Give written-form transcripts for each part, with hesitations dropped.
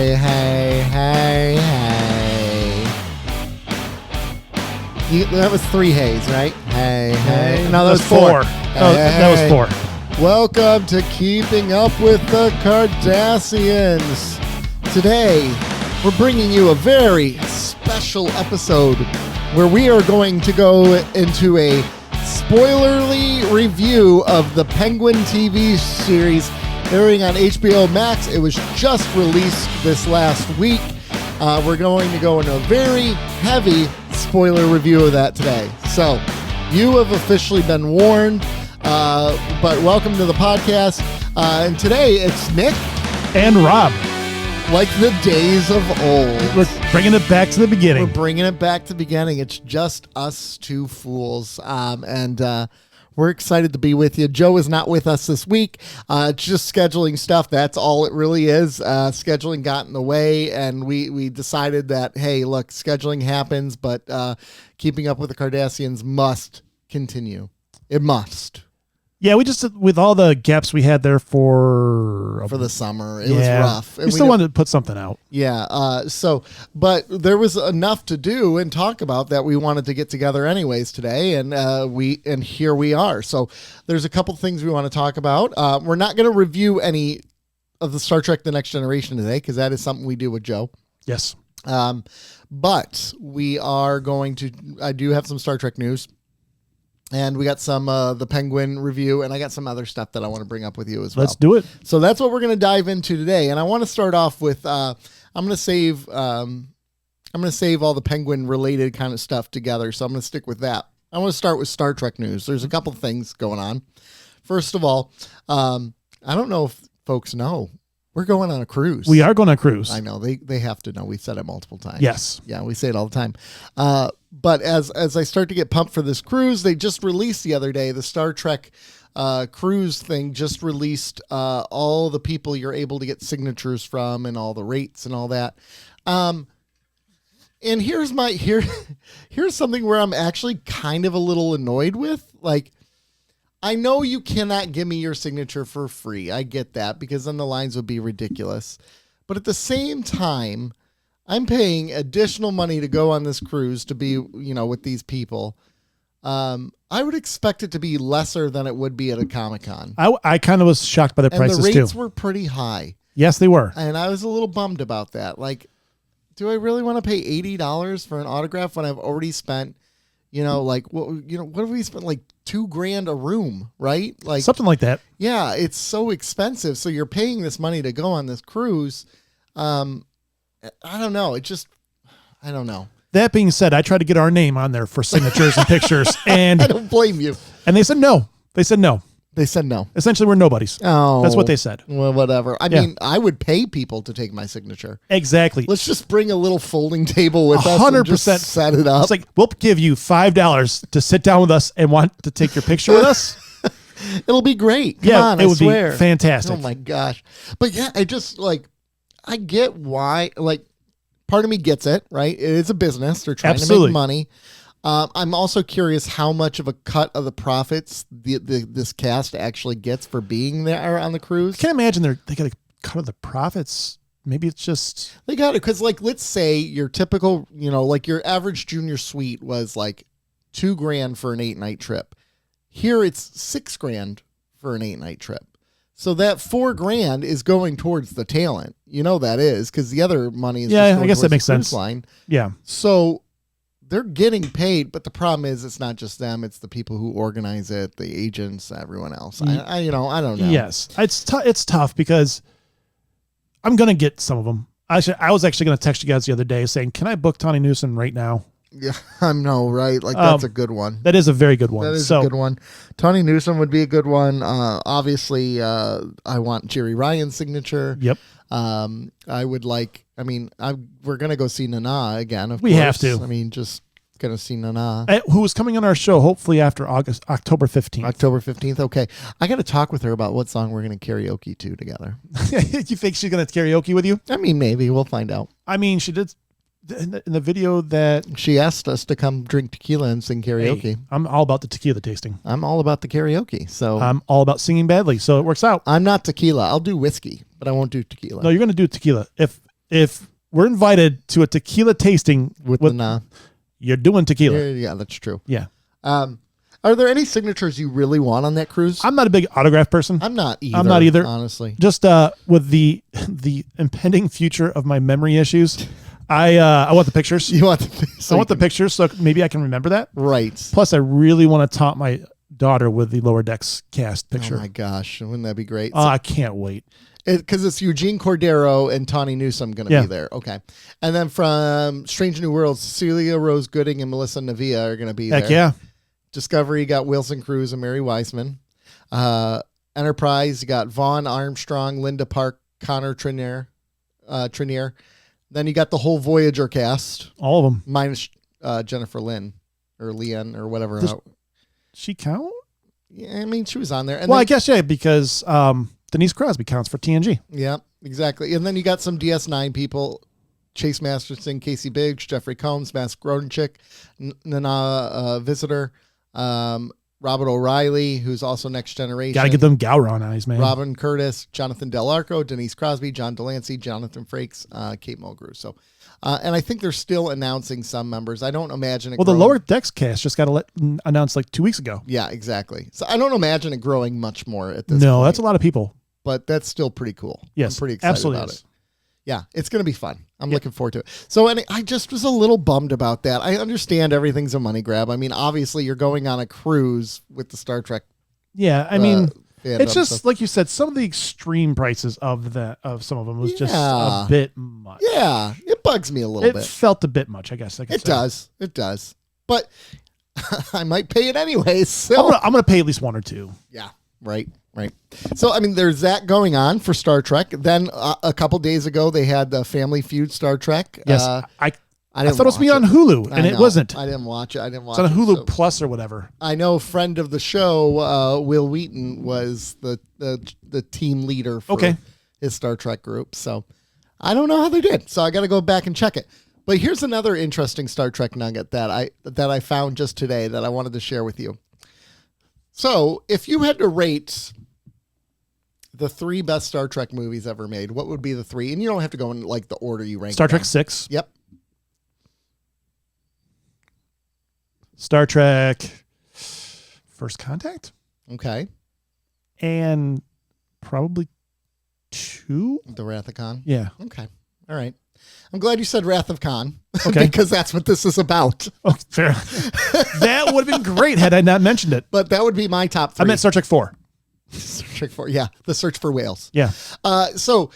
Hey. That was 3 hays, right? Hey. No, that was 4. That was 4. Welcome to Keeping Up with the Kardashians. Today, we're bringing you a very special episode where we are going to go into a spoilerly review of the Penguin TV series airing on HBO Max. It was just released this last week. We're going to go into a very heavy spoiler review of that today. So, you have officially been warned, but welcome to the podcast. And today, it's Nick and Rob. Like the days of old. We're bringing it back to the beginning. We're bringing it back to the beginning. It's just us two fools. And we're excited to be with you. Joe is not with us this week. It's just scheduling stuff. That's all it really is. Scheduling got in the way, and we decided that, hey, look, scheduling happens, but Keeping Up with the Kardashians must continue. It must. Yeah, we just, with all the gaps we had there for the summer, it was rough. And we still wanted to put something out. Yeah. But there was enough to do and talk about that we wanted to get together anyways today, and here we are. So there's a couple things we want to talk about. We're not going to review any of the Star Trek: The Next Generation today because that is something we do with Joe. Yes. But we are going to. I do have some Star Trek news. And we got some the Penguin review, and I got some other stuff that I want to bring up with you as well. Let's do it. So that's what we're going to dive into today. And I want to start off with I'm going to save all the Penguin related kind of stuff together. So I'm going to stick with that. I want to start with Star Trek news. There's a couple things going on. First of all, I don't know if folks know. We're going on a cruise. We are going on a cruise. I know. They have to know. We've said it multiple times. Yes. Yeah, we say it all the time. But as I start to get pumped for this cruise, they just released the other day, the Star Trek cruise thing just released all the people you're able to get signatures from and all the rates and all that. And here's something where I'm actually kind of a little annoyed with. Like, I know you cannot give me your signature for free. I get that because then the lines would be ridiculous. But at the same time, I'm paying additional money to go on this cruise to be, with these people. I would expect it to be lesser than it would be at a Comic-Con. I kind of was shocked by the prices too. And the rates were pretty high. Yes, they were. And I was a little bummed about that. Like, do I really want to pay $80 for an autograph when I've already spent, what have we spent, like $2,000 a room, right? Like something like that. Yeah, it's so expensive. So you're paying this money to go on this cruise. I don't know. I don't know. That being said, I tried to get our name on there for signatures and pictures, and I don't blame you. And they said no. They said no. Essentially, we're nobodies. Oh, that's what they said. Well, whatever. I mean, I would pay people to take my signature. Exactly. Let's just bring a little folding table with us 100%. And just set it up. It's like, we'll give you $5 to sit down with us and want to take your picture with us. It'll be great. Come on, it would swear. be fantastic. Oh my gosh. But yeah, I get why, part of me gets it, right? It is a business. They're trying to make money. I'm also curious how much of a cut of the profits this cast actually gets for being there on the cruise. I can't imagine they got a cut of the profits. Maybe it's just they got it because, let's say your typical, your average junior suite was like $2,000 for an 8-night trip. Here it's $6,000 for an 8-night trip. So that $4,000 is going towards the talent. That is because the other money is I guess that makes sense. Line. Yeah. So they're getting paid, but the problem is it's not just them; it's the people who organize it, the agents, everyone else. I don't know. Yes, it's tough because I'm gonna get some of them. I was actually gonna text you guys the other day saying, "Can I book Tawny Newsome right now?" Yeah, I know, right? That's a good one. That is a very good one. That is a good one. Tawny Newsome would be a good one. Obviously, I want Jerry Ryan's signature. Yep. I would like. We're gonna go see Nana again. Of course. Have to. Just gonna see Nana, who is coming on our show hopefully after October 15th. October 15th. Okay, I got to talk with her about what song we're gonna karaoke to together. You think she's gonna karaoke with you? Maybe we'll find out. She did in the video that she asked us to come drink tequila and sing karaoke. Hey, I'm all about the tequila tasting. I'm all about the karaoke. So I'm all about singing badly. So it works out. I'm not tequila. I'll do whiskey, but I won't do tequila. No, you're going to do tequila. If if we're invited to a tequila tasting with the you're doing tequila. yeah, that's true. Yeah. Are there any signatures you really want on that cruise? I'm not a big autograph person. I'm not either. Honestly. Just with the impending future of my memory issues, I want the pictures. You want I want the pictures so maybe I can remember that. Right. Plus, I really want to taunt my daughter with the Lower Decks cast picture. Oh my gosh, wouldn't that be great? Oh, I can't wait. Because it's Eugene Cordero and Tawny Newsome going to be there. Okay. And then from Strange New Worlds, Celia Rose Gooding and Melissa Navia are going to be there. Heck yeah. Discovery, you got Wilson Cruz and Mary Wiseman. Enterprise, you got Vaughn Armstrong, Linda Park, Connor Trinier. Then you got the whole Voyager cast. All of them. Minus Jennifer Lynn or Leanne or whatever. Does she count? Yeah, I mean, she was on there. And well, then, I guess, yeah, because Denise Crosby counts for TNG. Yeah, exactly. And then you got some DS9 people, Chase Masterson, Casey Biggs, Jeffrey Combs, Matt Grodenchik, Nana Visitor, Robert O'Reilly, who's also Next Generation. Got to get them Gowron eyes, man. Robin Curtis, Jonathan Del Arco, Denise Crosby, John Delancey, Jonathan Frakes, Kate Mulgrew. So, and I think they're still announcing some members. I don't imagine it Well, growing. the Lower Decks cast just got announced like 2 weeks ago. Yeah, exactly. So I don't imagine it growing much more at this No, point. that's a lot of people. But that's still pretty cool. Yes, I'm pretty excited absolutely about it. Yeah, it's going to be fun. I'm looking forward to it. So I just was a little bummed about that. I understand everything's a money grab. I mean, obviously you're going on a cruise with the Star Trek. Yeah, I mean, fandom, it's just so. like you said, some of the extreme prices of some of them was just a bit much. Yeah, it bugs me a little It bit. felt a bit much, I guess. It does. But I might pay it anyways. So I'm gonna pay at least one or two. Yeah, right. So, I mean, there's that going on for Star Trek. Then a couple days ago, they had the Family Feud Star Trek. Yes, I thought it was on Hulu, and it wasn't. I didn't watch it. It's on Hulu Plus or whatever. I know friend of the show, Will Wheaton, was the team leader for his Star Trek group. So I don't know how they did. So I got to go back and check it. But here's another interesting Star Trek nugget that I found just today that I wanted to share with you. So if you had to rate the 3 best Star Trek movies ever made, what would be the 3? And you don't have to go in like the order you rank. Star Trek 6. Yep. Star Trek First Contact. Okay. And probably 2. The Wrath of Khan. Yeah. Okay. All right. I'm glad you said Wrath of Khan. Okay. Because that's what this is about. Oh, fair. That would have been great had I not mentioned it. But that would be my top 3. I meant Star Trek 4. Star Trek 4. Yeah. The Search for Whales. Yeah. So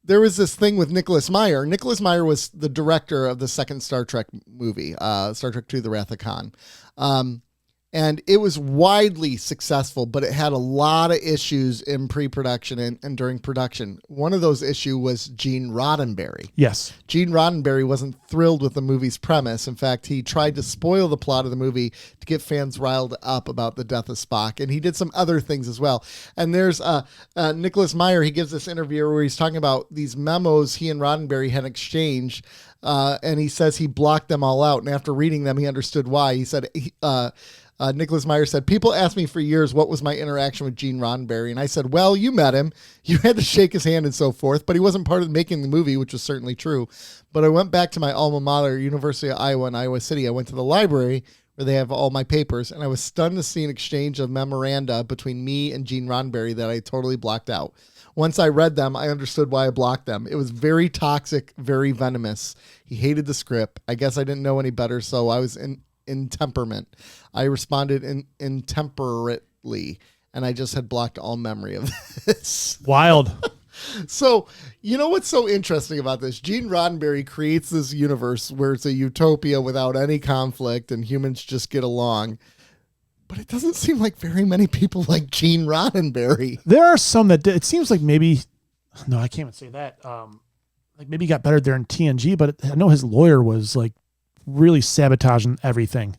there was this thing with Nicholas Meyer. Nicholas Meyer was the director of the second Star Trek movie, Star Trek II, The Wrath of Khan. And it was widely successful, but it had a lot of issues in pre-production and during production. One of those issues was Gene Roddenberry. Yes. Gene Roddenberry wasn't thrilled with the movie's premise. In fact, he tried to spoil the plot of the movie to get fans riled up about the death of Spock. And he did some other things as well. And there's Nicholas Meyer. He gives this interview where he's talking about these memos he and Roddenberry had exchanged. And he says he blocked them all out. And after reading them, he understood why. He said, Nicholas Meyer said, people asked me for years what was my interaction with Gene Roddenberry. And I said, well, you met him. You had to shake his hand and so forth, but he wasn't part of making the movie, which was certainly true. But I went back to my alma mater, University of Iowa in Iowa City. I went to the library where they have all my papers, and I was stunned to see an exchange of memoranda between me and Gene Roddenberry that I totally blocked out. Once I read them, I understood why I blocked them. It was very toxic, very venomous. He hated the script. I guess I didn't know any better, so I was in temperament. I responded intemperately, and I just had blocked all memory of this. Wild. So, you know what's so interesting about this? Gene Roddenberry creates this universe where it's a utopia without any conflict and humans just get along. But it doesn't seem like very many people like Gene Roddenberry. There are some that it seems like maybe, no, I can't even say that. Like maybe he got better there in TNG, but I know his lawyer was like really sabotaging everything.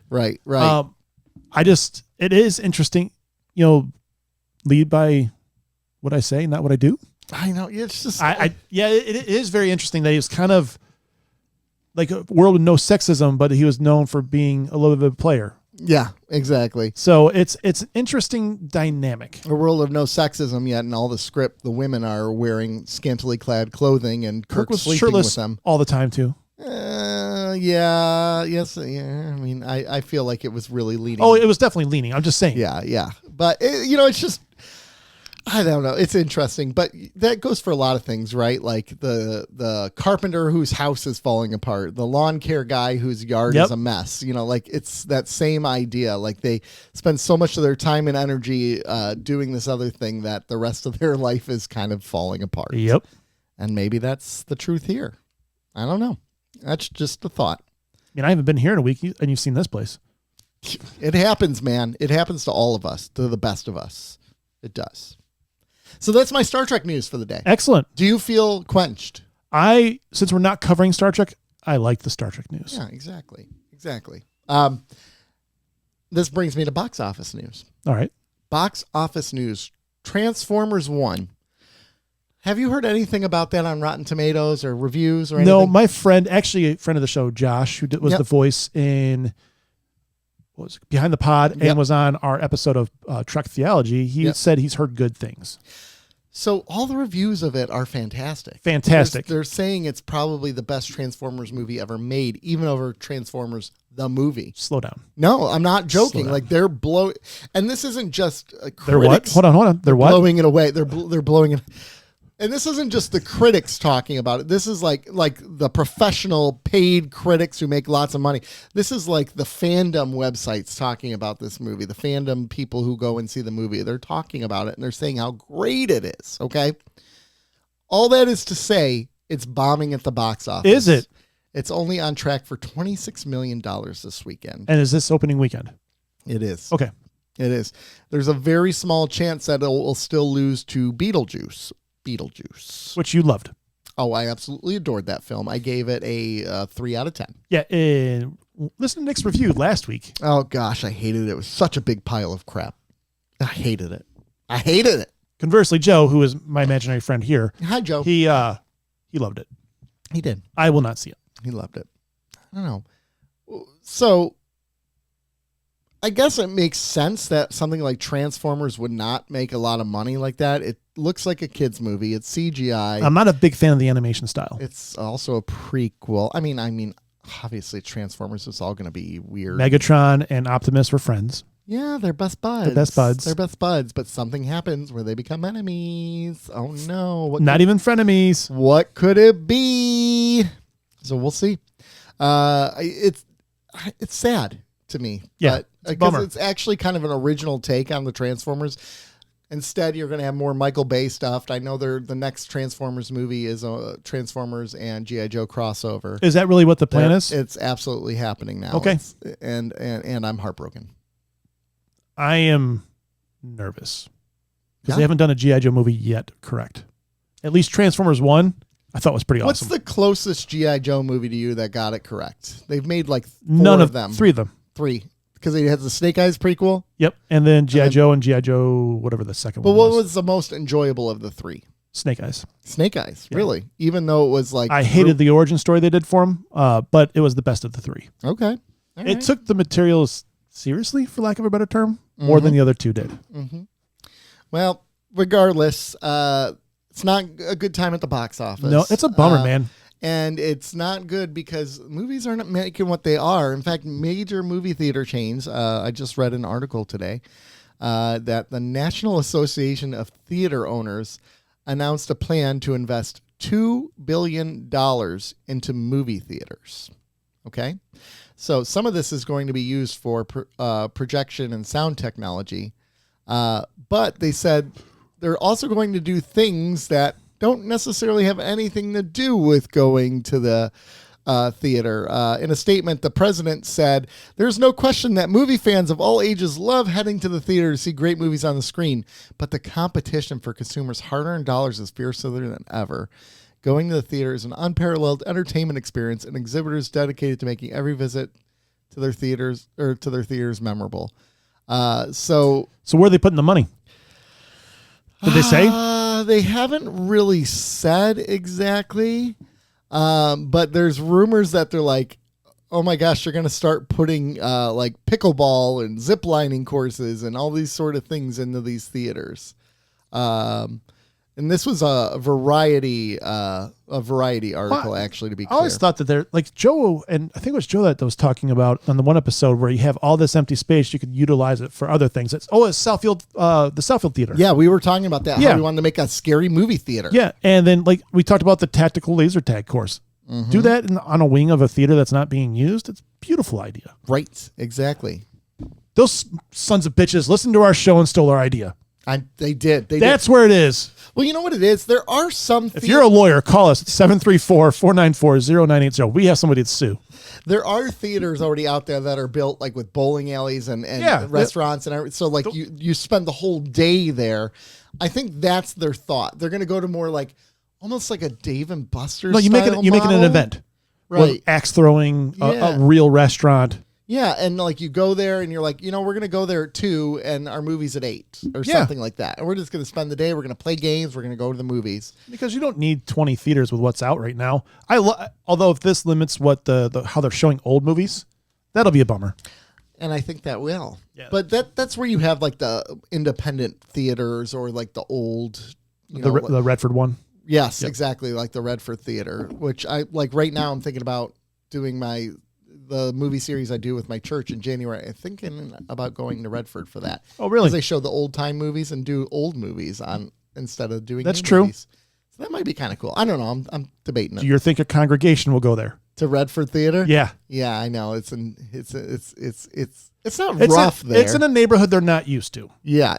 Right. It is interesting, lead by what I say, not what I do. I know. It's just, it is very interesting that he was kind of like a world with no sexism, but he was known for being a little bit of a player. Yeah, exactly. So it's an interesting dynamic. A world of no sexism, yet in all the script, the women are wearing scantily clad clothing, and Kirk Kirk's was sleeping shirtless with them. all the time too. Yeah, yes, yeah. I mean, I feel like it was really leading. Oh, it was definitely leaning. I'm just saying. Yeah. But it's just, I don't know. It's interesting, but that goes for a lot of things, right? Like the carpenter whose house is falling apart, the lawn care guy whose yard Yep. is a mess. Like it's that same idea. Like they spend so much of their time and energy doing this other thing that the rest of their life is kind of falling apart. Yep. And maybe that's the truth here. I don't know. That's just a thought. I mean, I haven't been here in a week, and you've seen this place. It happens, man. It happens to all of us, to the best of us. It does. So that's my Star Trek news for the day. Excellent. Do you feel quenched? Since we're not covering Star Trek, I like the Star Trek news. Yeah, exactly. This brings me to box office news. All right. Box office news. Transformers 1. Have you heard anything about that on Rotten Tomatoes or reviews or anything? No, my friend, actually a friend of the show, Josh, who was Yep. the voice in what was it, Behind the Pod Yep. and was on our episode of Trek Theology, he Yep. said he's heard good things. So all the reviews of it are fantastic. Fantastic. They're saying it's probably the best Transformers movie ever made, even over Transformers the movie. Slow down. No, I'm not joking. down. Like they're and this isn't just They're what? critics Hold on. They're what? blowing it away. They're blowing it. And this isn't just the critics talking about it. This is like the professional paid critics who make lots of money. This is like the fandom websites talking about this movie. The fandom people who go and see the movie, they're talking about it and they're saying how great it is. Okay. All that is to say, it's bombing at the box office. Is it? It's only on track for $26 million this weekend. And is this opening weekend? It is. Okay. It is. There's a very small chance that it will still lose to Beetlejuice. Which you loved. Oh, I absolutely adored that film. I gave it a 3 out of 10. Yeah. Listen to Nick's review last week. Oh, gosh, I hated it. It was such a big pile of crap. I hated it. Conversely, Joe, who is my imaginary friend here, Hi, Joe. he loved it. He did. I will not see it. He loved it. I don't know. So I guess it makes sense that something like Transformers would not make a lot of money like that. It looks like a kid's movie. It's CGI. I'm not a big fan of the animation style. It's also a prequel. I mean, obviously Transformers is all going to be weird. Megatron and Optimus were friends. Yeah, they're best buds. They're best buds, but something happens where they become enemies. Oh no. Not even frenemies. What could it be? So we'll see. It's sad to me. Yeah, But it's a bummer. it's actually kind of an original take on the Transformers. Instead, you're going to have more Michael Bay stuff. I know the next Transformers movie is a Transformers and G.I. Joe crossover. Is that really what the plan is? It's absolutely happening now. Okay. And I'm heartbroken. I am nervous because Yeah? they haven't done a G.I. Joe movie yet, correct? At least Transformers 1, I thought was pretty What's awesome. the closest G.I. Joe movie to you that got it correct? They've made like None of them. 3 of them. 3. Because it has the Snake Eyes prequel. Yep. And then G.I. then- Joe and G.I. Joe, whatever the second But one what was. was the most enjoyable of the 3? Snake Eyes. Snake Eyes, Yeah. really? Even though it was like... I hated the origin story they did for him, but it was the best of the 3. Okay. All It right. took the materials seriously, for lack of a better term, more than the other 2 did. Well, regardless, it's not a good time at the box office. No, it's a bummer, man. And it's not good because movies aren't making what they are. In fact, major movie theater chains, I just read an article today, that the National Association of Theater Owners announced a plan to invest $2 billion into movie theaters. Okay? So some of this is going to be used for projection and sound technology. But they said they're also going to do things that don't necessarily have anything to do with going to the theater. In a statement, the president said, "There's no question that movie fans of all ages love heading to the theater to see great movies on the screen, but the competition for consumers' hard-earned dollars is fiercer than ever. Going to the theater is an unparalleled entertainment experience, and exhibitors dedicated to making every visit to their theaters memorable." So where are they putting the money? Did they say? They haven't really said exactly, but there's rumors that they're like, oh my gosh, they're going to start putting like pickleball and zip lining courses and all these sort of things into these theaters. And this was a variety article, actually, to be I clear. always thought that they're like Joe, and I think it was Joe that was talking about on the one episode where you have all this empty space, you could utilize it for other things. It's Southfield, the Southfield Theater. Yeah, we were talking about that. Yeah. How we wanted to make a scary movie theater. Yeah, and then like we talked about the tactical laser tag course. Do that on a wing of a theater that's not being used. It's a beautiful idea. Right, exactly. Those sons of bitches listened to our show and stole our idea. They did. That's where it is. Well, you know what it is? There are some... If you're a lawyer, call us at 734-494-0980. We have somebody to sue. There are theaters already out there that are built like with bowling alleys and Yeah. restaurants and everything. So like you spend the whole day there. I think that's their thought. They're going to go to more like almost like a Dave and Buster's. No, you make it an model. event. Right. With axe throwing, Yeah. a real restaurant. Yeah, and like you go there and you're like, we're going to go there at 2 and our movie's at 8 or Yeah. something like that. And we're just going to spend the day. We're going to play games. We're going to go to the movies. Because you don't need 20 theaters with what's out right now. Although if this limits what the how they're showing old movies, that'll be a bummer. And I think that will. Yeah. But that's where you have like the independent theaters or like the old, The Redford one. Yes, Yep. exactly. Like the Redford Theater, which I like right now. I'm thinking about doing the movie series I do with my church in January. I'm thinking about going to Redford for that. Oh, really? Because they show the old time movies and do old movies on instead of doing That's new true. movies. So that might be kind of cool. I don't know. I'm debating it. Do you think a congregation will go there? To Redford Theater? Yeah. Yeah, I know. It's not It's rough there. It's in a neighborhood they're not used to. Yeah.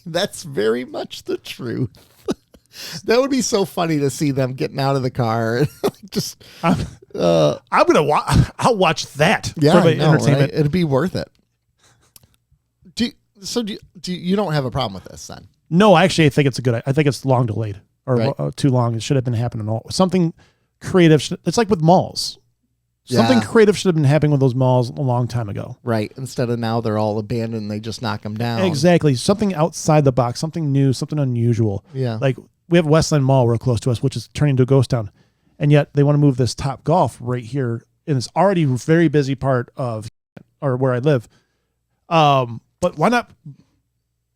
That's very much the truth. That would be so funny to see them getting out of the car and just. I'm gonna I'll watch that. Yeah, for I know, entertainment. right? It'd be worth it. You don't have a problem with this then? No, actually, I think it's I think it's long delayed or Right. too long. It should have been happening all. Something creative. It's like with malls. Something Yeah. creative should have been happening with those malls a long time ago. Right. Instead of now they're all abandoned. They just knock them down. Exactly. Something outside the box. Something new. Something unusual. Yeah. Like we have Westland Mall real close to us, which is turning into a ghost town, and yet they want to move this Top Golf right here in this already very busy part of or where I live. But why not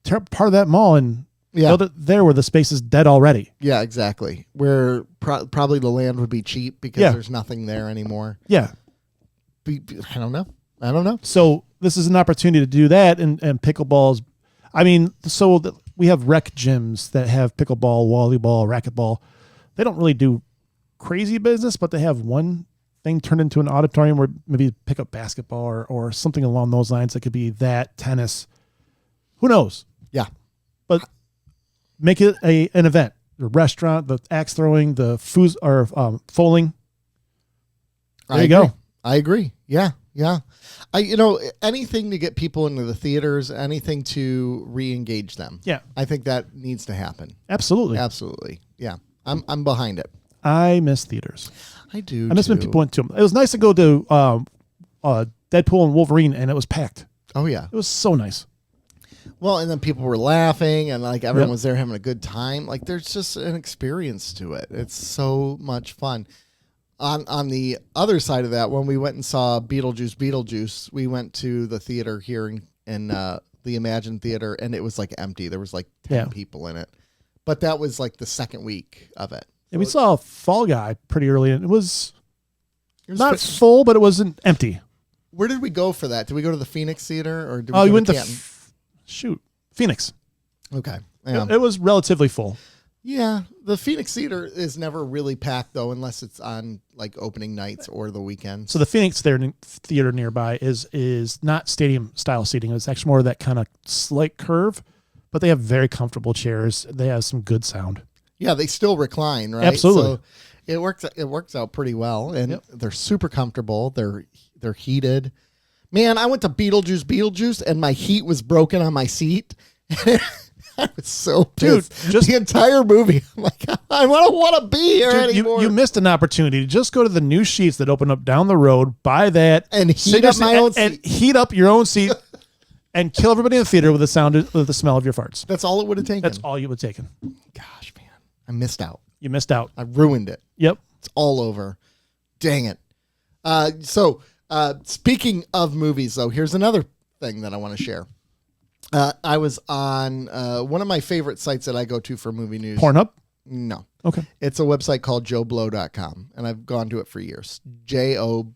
tear up part of that mall and build it there where the space is dead already? Yeah, exactly. Where probably the land would be cheap because there's nothing there anymore. Yeah. I don't know. So this is an opportunity to do that and pickleballs. I mean, we have rec gyms that have pickleball, volleyball, racquetball. They don't really do crazy business, but they have one thing turned into an auditorium where maybe pick up basketball or something along those lines. That could be that, tennis. Who knows? Yeah. But make it an event. The restaurant, the axe throwing, the foos or foaling. There you go. I agree. Yeah. Anything to get people into the theaters, anything to re-engage them. Yeah. I think that needs to happen. Absolutely. Absolutely. Yeah. I'm behind it. I miss theaters. I do. I miss when people went to them. It was nice to go to Deadpool and Wolverine, and it was packed. Oh yeah. It was so nice. Well, and then people were laughing, and like everyone Yep. was there having a good time. Like there's just an experience to it. It's so much fun. On the other side of that, when we went and saw Beetlejuice, we went to the theater here in the Imagine Theater, and it was like empty. There was like 10 people in it, but that was like the second week of it. And we saw Fall Guy pretty early, and it was not fi- full, but it wasn't empty. Where did we go for that? Did we go to the Phoenix Theater or did we Oh, go you went to Canton? Phoenix. Okay. Yeah. It was relatively full. Yeah, the Phoenix Theater is never really packed though, unless it's on like opening nights or the weekends. So the Phoenix Theater nearby is not stadium style seating. It's actually more of that kind of slight curve, but they have very comfortable chairs. They have some good sound. Yeah, they still recline, right? Absolutely. So it works out pretty well, and they're super comfortable. They're heated. Man, I went to Beetlejuice, and my heat was broken on my seat. I was so pissed. Dude, just the entire movie. I'm like, I don't want to be here anymore. You missed an opportunity to just go to the new sheets that open up down the road, buy that, And heat up my own and seat. heat up your own seat, and kill everybody in the theater with the smell of your farts. That's all it would have taken. That's all you would have taken. Gosh, man, I missed out. You missed out. I ruined it. Yep. It's all over. Dang it. Speaking of movies, though, here's another thing that I want to share. I was on one of my favorite sites that I go to for movie news. Pornhub? No. Okay. It's a website called JoeBlow.com, and I've gone to it for years. JOBLO.com.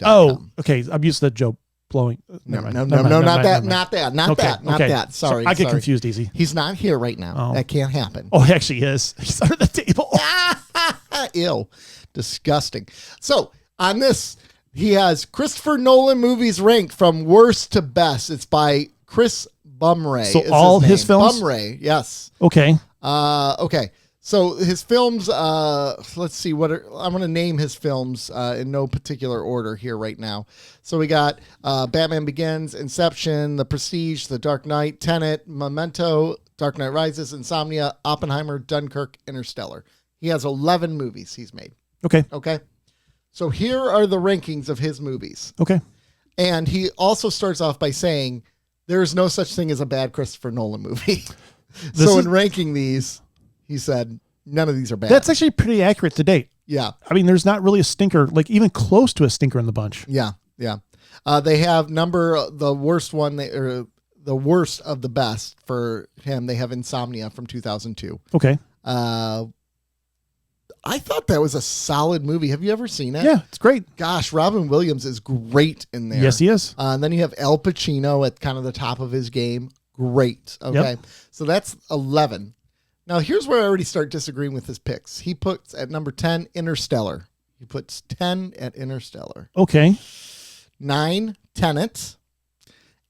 Oh, okay. I'm used to the Joe blowing. No, not that. Sorry. I get confused easy. He's not here right now. Oh. That can't happen. Oh, he actually is. He's under the table. Ew. Disgusting. So on this, he has Christopher Nolan movies ranked from worst to best. It's by Chris Bumray. So all his films? Bumray, yes. Okay. Okay. So his films, let's see I'm going to name his films in no particular order here right now. So we got Batman Begins, Inception, The Prestige, The Dark Knight, Tenet, Memento, Dark Knight Rises, Insomnia, Oppenheimer, Dunkirk, Interstellar. He has 11 movies he's made. Okay. Okay. So here are the rankings of his movies. Okay. And he also starts off by saying there is no such thing as a bad Christopher Nolan movie. In ranking these, he said none of these are bad. That's actually pretty accurate to date. Yeah. I mean, there's not really a stinker, like even close to a stinker in the bunch. Yeah. Yeah. They have the worst one, or the worst of the best for him. They have Insomnia from 2002. Okay. I thought that was a solid movie. Have you ever seen it? Yeah, it's great. Gosh, Robin Williams is great in there. Yes, he is. And then you have Al Pacino at kind of the top of his game. Great. Okay. Yep. So that's 11. Now, here's where I already start disagreeing with his picks. He puts at number 10, Interstellar. He puts 10 at Interstellar. Okay. 9, Tenet.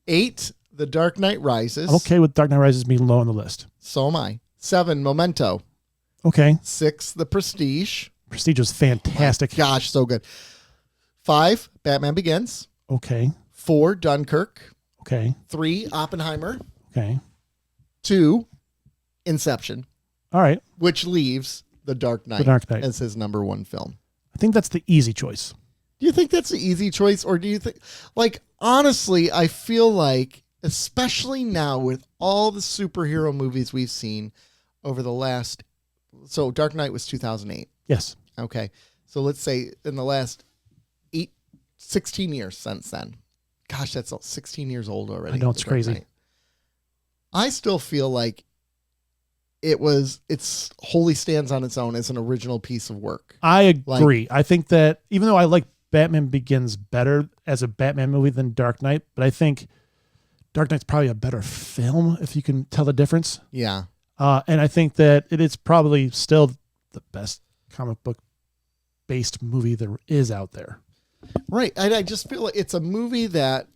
8, The Dark Knight Rises. I'm okay with Dark Knight Rises being low on the list. So am I. 7, Memento. Okay. 6, The Prestige. Prestige was fantastic. Gosh, so good. 5, Batman Begins. Okay. 4, Dunkirk. Okay. 3, Oppenheimer. Okay. 2, Inception. All right. Which leaves The Dark Knight, as his number one film. I think that's the easy choice. Do you think that's the easy choice? Or do you think, like, honestly, I feel like, especially now with all the superhero movies we've seen over the last, so Dark Knight was 2008. Yes. Okay. So let's say in the last 16 years since then. Gosh, that's 16 years old already. I know, it's crazy. Knight. I still feel like it's wholly stands on its own as an original piece of work. I agree. I think that even though I like Batman Begins better as a Batman movie than Dark Knight, but I think Dark Knight's probably a better film if you can tell the difference. Yeah. And I think that it is probably still the best comic book based movie there is out there. Right. I just feel like it's a movie that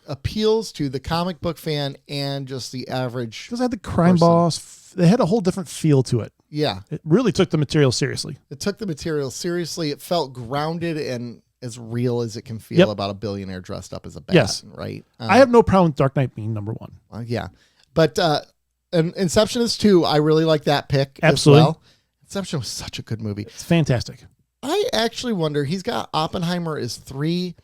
appeals to the comic book fan and just the average. Because I had the crime boss. They had a whole different feel to it. Yeah. It really took the material seriously. It took the material seriously. It felt grounded and as real as it can feel about a billionaire dressed up as a bat. Yes. Right. I have no problem with Dark Knight being number one. Yeah. But Inception is 2. I really like that pick. Absolutely. As well. Inception was such a good movie. It's fantastic. I actually wonder, he's got Oppenheimer as 3.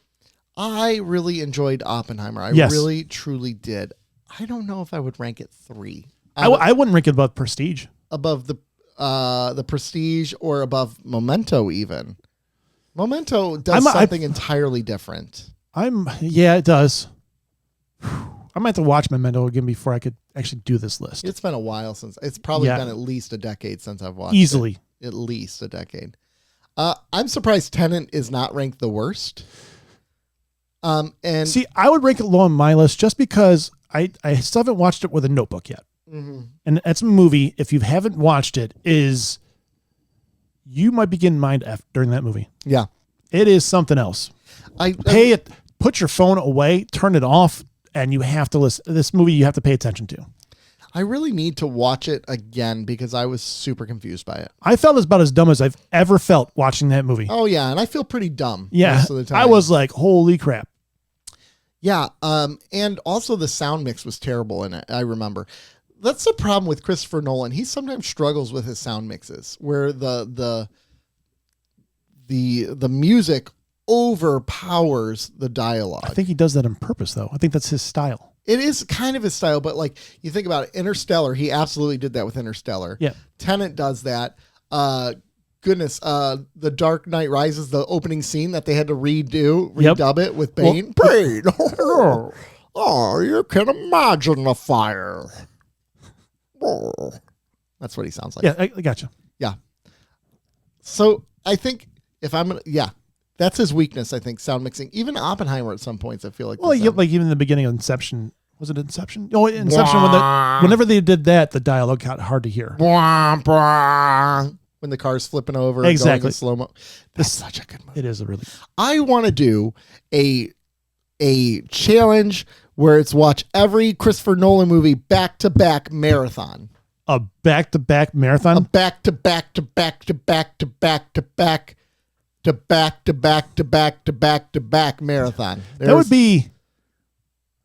I really enjoyed Oppenheimer. I really, truly did. I don't know if I would rank it 3. I wouldn't rank it above Prestige. Above the Prestige or above Memento even. Memento does something entirely different. It does. I might have to watch Memento again before I could actually do this list. It's been a while since. It's probably been at least a decade since I've watched Easily. it. At least a decade. I'm surprised Tenet is not ranked the worst. And see, I would rank it low on my list just because I still haven't watched it with a notebook yet. Mm-hmm. And that's a movie, if you haven't watched it, you might be getting mind F during that movie. Yeah. It is something else. Put your phone away, turn it off, and you have to listen. This movie you have to pay attention to. I really need to watch it again because I was super confused by it. I felt about as dumb as I've ever felt watching that movie. Oh, yeah. And I feel pretty dumb most of the time. I was like, holy crap. Yeah. And also the sound mix was terrible in it, I remember. That's the problem with Christopher Nolan. He sometimes struggles with his sound mixes where the music overpowers the dialogue. I think he does that on purpose, though. I think that's his style. It is kind of his style, but like you think about it, Interstellar, he absolutely did that with Interstellar. Yeah. Tenet does that. goodness, The Dark Knight Rises, the opening scene that they had to redub it with Bane. Bane, oh, you can imagine the fire. Oh. That's what he sounds like. Yeah, I gotcha. Yeah. So I think if I'm gonna, that's his weakness. I think sound mixing. Even Oppenheimer at some points, I feel like. Well, like even in the beginning of Inception, was it Inception? Oh, Inception. Whenever they did that, the dialogue got hard to hear. When the car's flipping over, exactly, going in slow mo. That's such a good movie. It is a really. I want to do a challenge where it's watch every Christopher Nolan movie back to back marathon. A back-to-back marathon? A back-to-back marathon. That'd be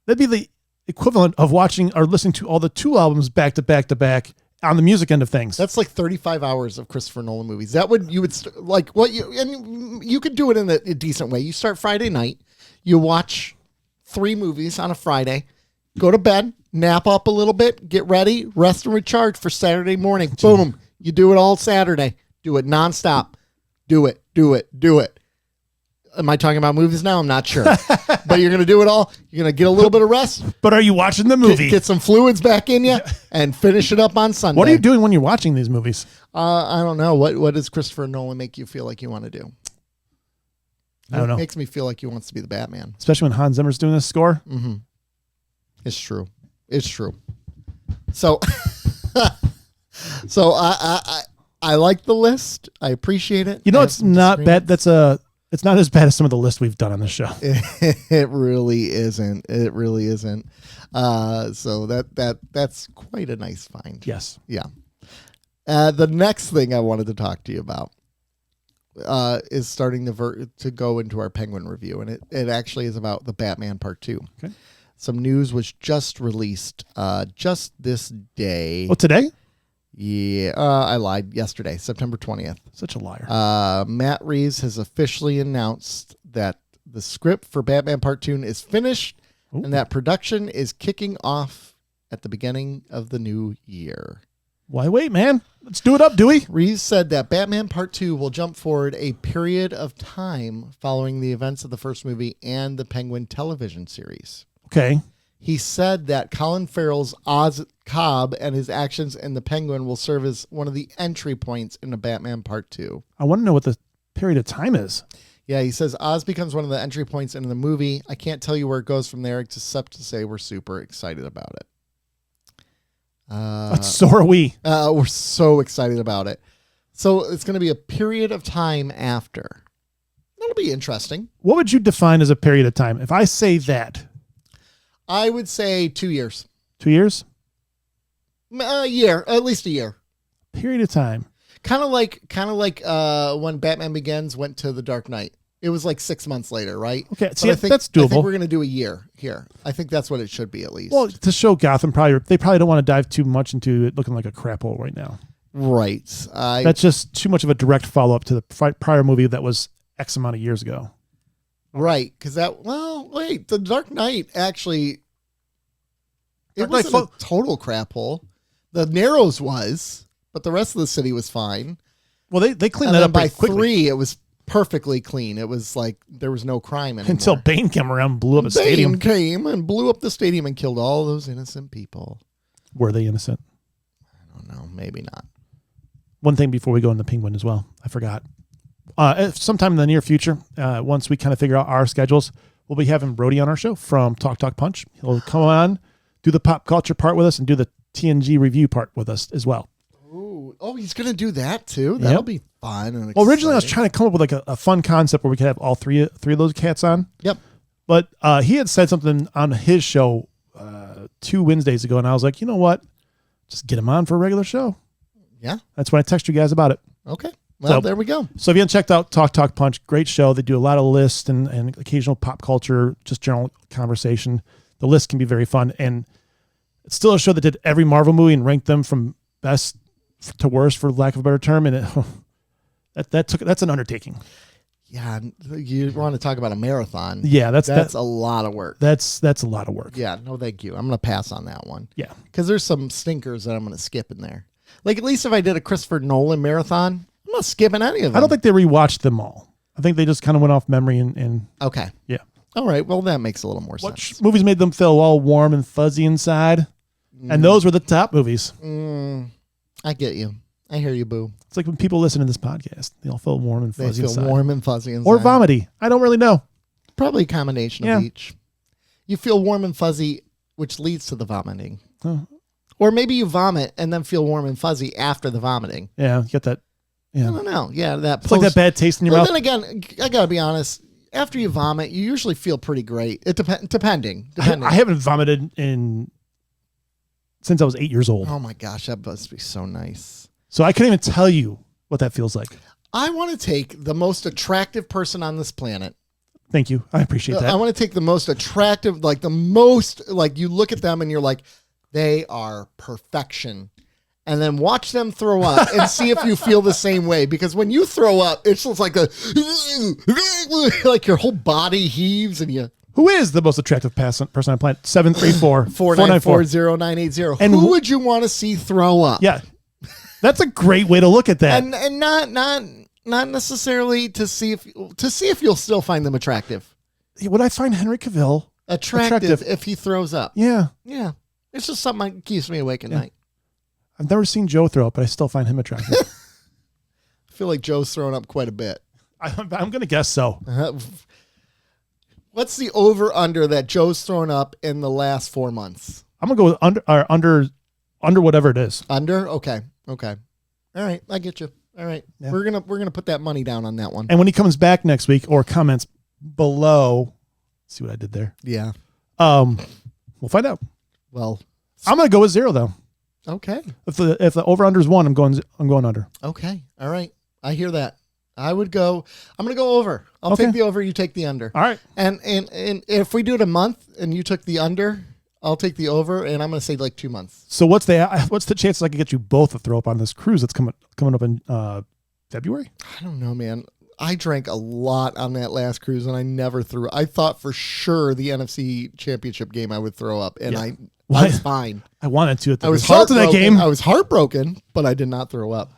the equivalent of watching or listening to all the Tool albums back to back to back on the music end of things. That's like 35 hours of Christopher Nolan movies. You could do it in a decent way. You start Friday night, you watch 3 movies on a Friday, go to bed, nap up a little bit, get ready, rest and recharge for Saturday morning. Boom. You do it all Saturday. Do it nonstop. Do it. Am I talking about movies now? I'm not sure. But you're going to do it all. You're going to get a little bit of rest. But are you watching the movie? Get some fluids back in you and finish it up on Sunday. What are you doing when you're watching these movies? I don't know. What does Christopher Nolan make you feel like you want to do? I don't know. It makes me feel like he wants to be the Batman. Especially when Hans Zimmer's doing this score. Mm-hmm. It's true. So, I like the list. I appreciate it. It's not bad. It's not as bad as some of the lists we've done on this show. It really isn't. So that's quite a nice find. Yes. Yeah. The next thing I wanted to talk to you about is starting to go into our Penguin review, and it actually is about the Batman Part 2. Okay. Some news was just released just this day. Oh, today? Yeah, I lied. Yesterday, September 20th. Such a liar. Matt Reeves has officially announced that the script for Batman Part 2 is finished. Ooh. And that production is kicking off at the beginning of the new year. Why wait, man? Let's do it up, Dewey. Reeves said that Batman Part 2 will jump forward a period of time following the events of the first movie and the Penguin television series. Okay. He said that Colin Farrell's Oz Cobb and his actions in the Penguin will serve as one of the entry points into Batman Part 2. I want to know what the period of time is. Yeah, he says Oz becomes one of the entry points into the movie. I can't tell you where it goes from there, except to say we're super excited about it. So are we. We're so excited about it. So it's going to be a period of time after. That'll be interesting. What would you define as a period of time? If I say that. I would say 2 years. 2 years? A year, at least a year. Period of time. Kind of like when Batman Begins went to the Dark Knight. It was like 6 months later, right? Okay, But see, I think, that's doable. I think we're going to do a year here. I think that's what it should be at least. Well, to show Gotham, they probably don't want to dive too much into it looking like a crap hole right now. Right. That's just too much of a direct follow-up to the prior movie that was X amount of years ago. Right, because the Dark Knight actually, it Dark Knight wasn't a total crap hole. The Narrows was, but the rest of the city was fine. Well, they cleaned And that then up by quickly. 3, it was perfectly clean. It was like there was no crime anymore. Until Bane came around and blew up a Bane stadium. came and blew up the stadium and killed all those innocent people. Were they innocent? I don't know. Maybe not. One thing before we go into Penguin as well, I forgot. Sometime in the near future, once we kind of figure out our schedules, we'll be having Brody on our show from Talk Punch. He'll come on, do the pop culture part with us, and do the TNG review part with us as well. Ooh. Oh, he's going to do that too? That'll be fun. And well, originally I was exciting. trying to come up with like a fun concept where we could have all three of those cats on. Yep. But he had said something on his show 2 Wednesdays ago, and I was like, you know what? Just get him on for a regular show. Yeah. That's when I text you guys about it. Okay. Well, there we go. So if you haven't checked out Talk Punch, great show. They do a lot of lists and occasional pop culture, just general conversation. The list can be very fun. And it's still a show that did every Marvel movie and ranked them from best to worst, for lack of a better term. And that's an undertaking. Yeah. You want to talk about a marathon. Yeah, that's a lot of work. That's a lot of work. Yeah. No, thank you. I'm going to pass on that one. Yeah. Because there's some stinkers that I'm going to skip in there. Like, at least if I did a Christopher Nolan marathon, I'm I'm not skipping any of them. I don't think they rewatched them all. I think they just kind of went off memory and Okay. yeah. All right. Well, that makes a little more What sense. movies made them feel all warm and fuzzy inside? And those were the top movies. I get you. I hear you, boo. It's like when people listen to this podcast, they all feel warm and They fuzzy feel inside. warm and fuzzy inside. Or vomity. I don't really know. Probably a combination Yeah. of each. You feel warm and fuzzy, which leads to the vomiting. Oh. Or maybe you vomit and then feel warm and fuzzy after the vomiting. Yeah, you get that. I Yeah. don't know. Yeah, that It's like that bad taste in your Well, mouth. then again, I gotta be honest. After you vomit, you usually feel pretty great. It depending. I haven't vomited since I was 8 years old. Oh my gosh, that must be so nice. So I couldn't even tell you what that feels like. I want to take the most attractive person on this planet. Thank you. I appreciate that. I want to take the most attractive, like the most, like you look at them and you're like, they are perfection. And then watch them throw up and see if you feel the same way. Because when you throw up, it's just like like your whole body heaves and you. Who is the most attractive person on the planet? 734 4940980. And who would you want to see throw up? Yeah. That's a great way to look at that. And not necessarily to see if you'll still find them attractive. Would I find Henry Cavill Attractive if he throws up. Yeah. Yeah. It's just something that keeps me awake at night. I've never seen Joe throw up, but I still find him attractive. I feel like Joe's thrown up quite a bit. I'm going to guess so. What's the over-under that Joe's thrown up in the last 4 months? I'm going to go under whatever it is. Under? Okay. All right. I get you. All right. Yeah. We're gonna put that money down on that one. And when he comes back next week or comments below, see what I did there. Yeah. We'll find out. Well, I'm going to go with 0 though. okay. If the over under is 1, I'm going under. Okay. All right. I hear that. I'm going to go over. I'll Okay. take the over, you take the under. All right. And if we do it a month and you took the under, I'll take the over, and I'm going to say like 2 months. So what's the chances I could get you both to throw up on this cruise that's coming up in February? I don't know, man. I drank a lot on that last cruise, and I never threw. I thought for sure the NFC Championship game I would throw up, and Yeah. I What? was fine. I wanted to at the I was result of that heartbroken. game. I was heartbroken, but I did not throw up.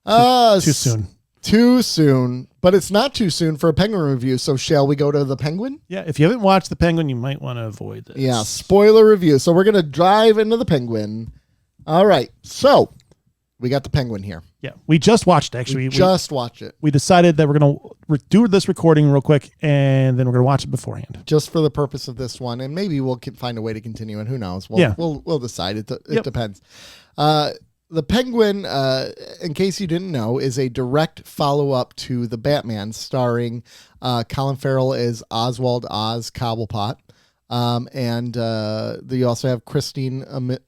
Too soon. Too soon, but it's not too soon for a Penguin review. So shall we go to the Penguin? Yeah, if you haven't watched The Penguin, you might want to avoid this. Yeah, spoiler review. So we're going to dive into the Penguin. All right. So we got the Penguin here. Yeah, we just watched it, actually. We just watched it We decided that we're going to do this recording real quick, and then we're going to watch it beforehand. just for the purpose of this one, and maybe we'll find a way to continue. And who knows? We'll decide. It Yep. depends. The Penguin, in case you didn't know, is a direct follow-up to The Batman, starring Colin Farrell as Oswald Oz Cobblepot. And you also have Christine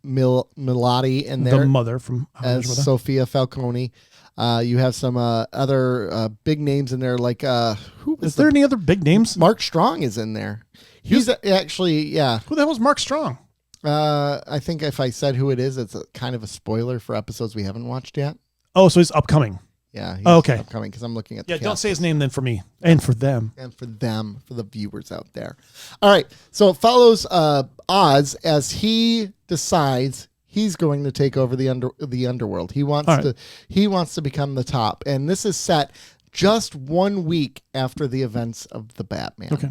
Milioti in there The mother from How I Met as Your Mother. Sophia Falcone. You have some other big names in there, like who was Is there any other big names? Mark Strong is in there. He's actually, yeah. Who the hell is Mark Strong? I think if I said who it is, it's kind of a spoiler for episodes we haven't watched yet. Oh, so he's upcoming. Yeah. He's Okay. upcoming because I'm looking at the Yeah, don't cast. say his name then for me and for them. And for them, for the viewers out there. All right. So it follows Oz as he decides he's going to take over the underworld. He wants All right. to become the top. And this is set just 1 week after the events of the Batman. Okay.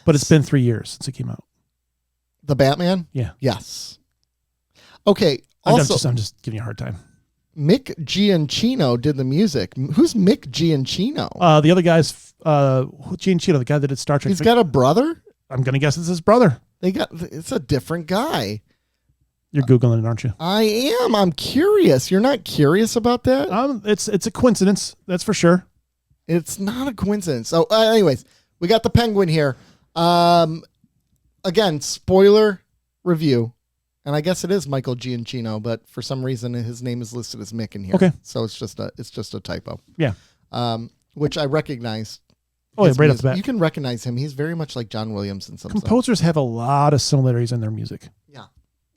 But it's been 3 years since it came out. The Batman? Yeah. Yes. Okay. I'm Also, just giving you a hard time. Mick Giacchino did the music. Who's Mick Giacchino? The other guy's Gianchino, the guy that did Star Trek. He's got a brother? I'm going to guess it's his brother. It's a different guy. You're Googling it, aren't you? I am. I'm curious. You're not curious about that? It's a coincidence. That's for sure. It's not a coincidence. So, anyways, we got the Penguin here. Again, spoiler review, and I guess it is Michael Giacchino, but for some reason his name is listed as Mick in here. Okay. So it's just a typo. Yeah. Which I recognize. Oh, yeah, his right off music. the bat. You can recognize him. He's very much like John Williams in some sense. Composers have a lot of similarities in their music. Yeah.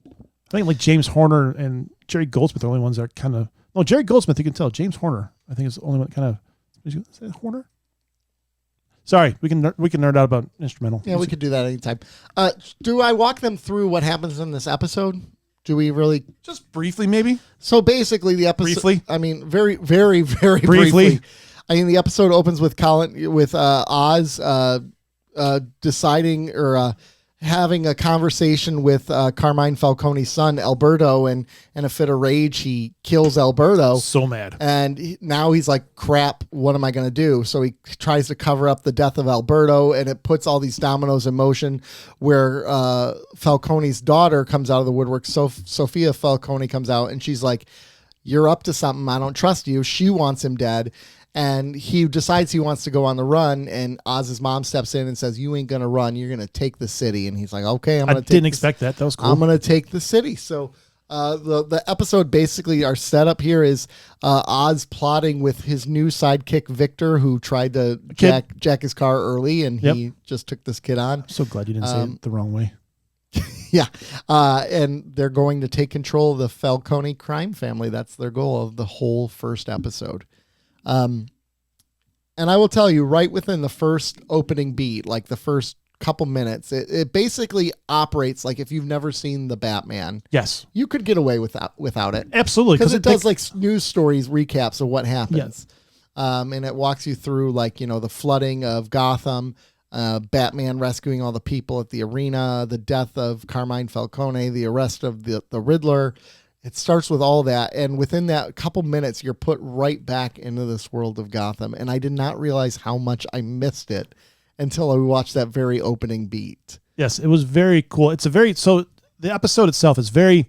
I think like James Horner and Jerry Goldsmith are the only ones that are kind of. No, Jerry Goldsmith, you can tell. James Horner, I think, is the only one that kind of. Is that Horner? Sorry, we can nerd out about instrumental. Yeah, we could do that anytime. Do I walk them through what happens in this episode? Do we really? Just briefly, maybe. So basically, the episode. Briefly? I mean, very, very, very Briefly. briefly. I mean, the episode opens with Oz deciding or having a conversation with Carmine Falcone's son, Alberto, and in a fit of rage, he kills Alberto. So mad. And now he's like, crap, what am I going to do? So he tries to cover up the death of Alberto, and it puts all these dominoes in motion where Falcone's daughter comes out of the woodwork. Sophia Falcone comes out, and she's like, you're up to something. I don't trust you. She wants him dead. And he decides he wants to go on the run, and Oz's mom steps in and says, you ain't going to run. You're going to take the city. And he's like, okay, I didn't expect that. That was cool. I'm going to take the city. So the episode, basically, our setup here is Oz plotting with his new sidekick, Victor, who tried to jack his car early, and he just took this kid on. I'm so glad you didn't say it the wrong way. Yeah. And they're going to take control of the Falcone crime family. That's their goal of the whole first episode. And I will tell you, right within the first opening beat, like the first couple minutes, it basically operates like if you've never seen the Batman. Yes. You could get away without it. Absolutely. Because it does like news stories, recaps of what happens. Yes. And it walks you through like, the flooding of Gotham, Batman rescuing all the people at the arena, the death of Carmine Falcone, the arrest of the Riddler. It starts with all that, and within that couple minutes, you're put right back into this world of Gotham. And I did not realize how much I missed it until I watched that very opening beat. Yes, it was very cool. So the episode itself is very,